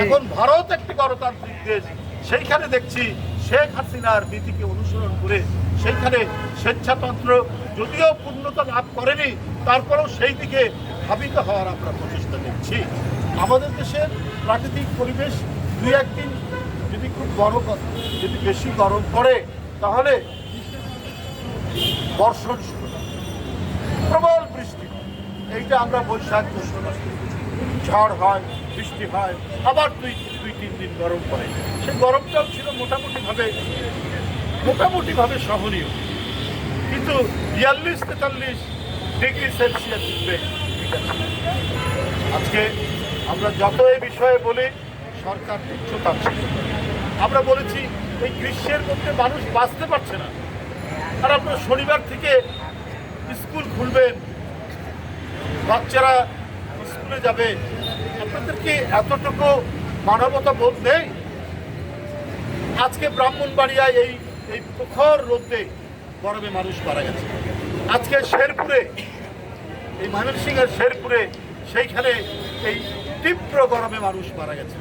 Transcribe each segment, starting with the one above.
এখন ভারত একটি গণতান্ত্রিক দেশ, সেইখানে দেখছি শেখ হাসিনার নীতিকে অনুসরণ করে সেইখানে স্বেচ্ছাতন্ত্র যদিও পূর্ণতা লাভ করেনি, তারপরেও সেই দিকে ধাবিত হওয়ার আমরা প্রচেষ্টা দেখছি। আমাদের দেশের প্রাকৃতিক পরিবেশ দুই একদিন যদি খুব যদি বেশি গরম পড়ে তাহলে বর্ষণ শুরু হয়, প্রবল বৃষ্টি হয়। এইটা আমরা বৈশাখ জ্যৈষ্ঠ মাসে ঝড় হয়, বৃষ্টি হয়, আবার দুই তিন দিন গরম পড়ে। সেই গরমটাও ছিল মোটামুটিভাবে সহনীয়, কিন্তু 42-43 ডিগ্রি সেলসিয়াস উঠবে। আজকে আমরা যত এই বিষয়ে বলি সরকার তুচ্ছ থাকছে। আমরা বলেছি এই গ্রীষ্মের মধ্যে মানুষ বাঁচতে পারছে না, আর আপনারা শনিবার থেকে স্কুল খুলবেন, বাচ্চারা স্কুলে যাবে, আপনাদের কি এতটুকু মানবতা বোধ নেই? আজকে ব্রাহ্মণবাড়িয়ায় এই প্রখর রোদে গরমে মানুষ মারা গেছে। আজকে শেরপুরে, এই ময়মনসিংহের শেরপুরে, সেইখানে এই তীব্র গরমে মানুষ মারা গেছে,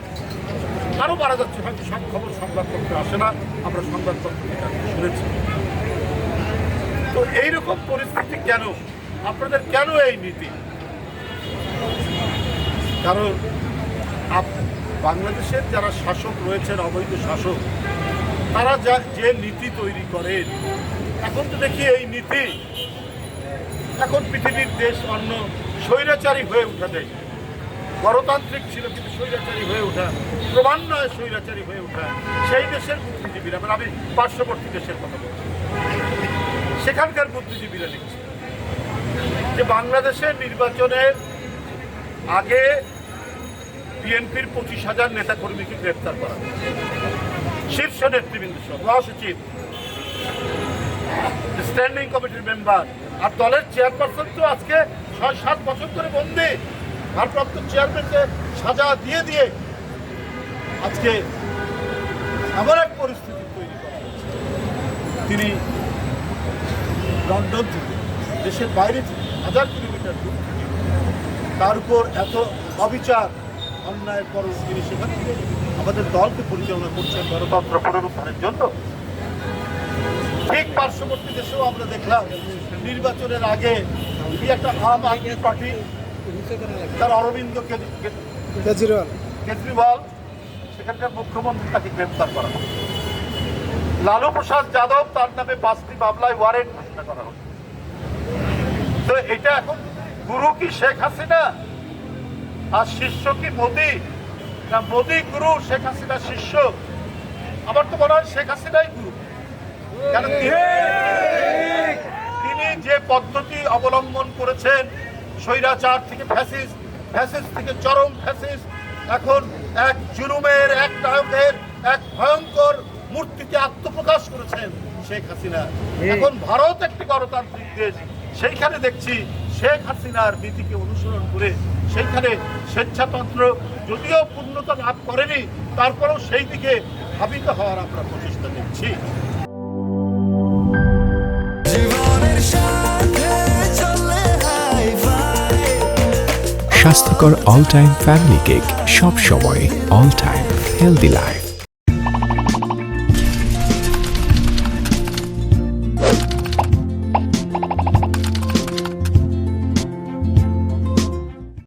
আরও মারা যাচ্ছে। হয়তো সব খবর সংবাদপত্রে আসে না, আমরা সংবাদপত্র শুনেছি। তো এইরকম পরিস্থিতি কেন? আপনাদের কেন এই নীতি? কারণ বাংলাদেশের যারা শাসক রয়েছেন, অবৈধ শাসক, তারা যে নীতি তৈরি করেন, এখন তো দেখি এই নীতি এখন পৃথিবীর দেশ অন্য স্বৈরাচারী হয়ে ওঠা দেশ, গণতান্ত্রিক ছিল কিন্তু স্বৈরাচারী হয়ে ওঠা, ক্রমান্বয়ে স্বৈরাচারী হয়ে ওঠা সেই দেশের বুদ্ধিজীবীরা, মানে আমি পার্শ্ববর্তী দেশের কথা বলছি, সেখানকার বুদ্ধিজীবীরা লিখছে যে বাংলাদেশের নির্বাচনের আগে বিএনপির 25,000 নেতাকর্মীকে গ্রেপ্তার করা, শীর্ষ নেতৃবৃন্দ সহ, মহাসচিব, স্ট্যান্ডিং কমিটির মেম্বার, আর দলের চেয়ারপারসন তো আজকে 6-7 বছর ধরে বন্দী। ভারপ্রাপ্ত চেয়ারম্যানকে সাজা দিয়ে দিয়ে আজকে এমন এক পরিস্থিতি তৈরি করা হচ্ছে, তিনি লন্ডন থেকে, দেশের বাইরে থেকে, 1000 কিলোমিটার দূর থেকে, তার উপর এত অবিচার অন্যায়ের পর তিনি সেখান থেকে আমাদের দলকে পরিচালনা করছেন গণতন্ত্র পুনরুদ্ধারের জন্য। ঠিক পার্শ্ববর্তী দেশেও আমরা দেখলাম নির্বাচনের আগে একটা আম আদমি পার্টি, তার অরবিন্দ কেজরিওয়াল, সেখানকার মুখ্যমন্ত্রী, তাকে গ্রেপ্তার করা হয়। লালু প্রসাদ যাদব, তার নামে 5টি মামলায় ওয়ারেন্ট ঘোষণা করা হয়। তো এটা এখন গুরু কি শেখ হাসিনা আর শিষ্য কি মোদী? না মোদী গুরু, শেখ হাসিনা শিষ্য? আমার তো মনে হয় শেখ হাসিনাই গুরু। কারণ তিনি যে পদ্ধতি অবলম্বন করেছেন, স্বৈরাচার থেকে ফ্যাসিস্ট, ফ্যাসিস্ট থেকে চরম ফ্যাসিস্ট, এখন এক জুলুমের, এক নায়কের, এক ভয়ঙ্কর মূর্তিতে আত্মপ্রকাশ করেছেন শেখ হাসিনা। এখন ভারত একটি গণতান্ত্রিক দেশ, সেইখানে দেখছি শেখ হাসিনার নীতিকে অনুসরণ করে সেইখানে স্বেচ্ছাতন্ত্র যদিও পূর্ণতা লাভ করেনি, তারপরেও সেই দিকে ধাবিত হওয়ার আমরা প্রচেষ্টা দেখছি। স্বাস্থ্যকর অল টাইম ফ্যামিলি কেক, সব সময় অল টাইম হেলদি লাইফ।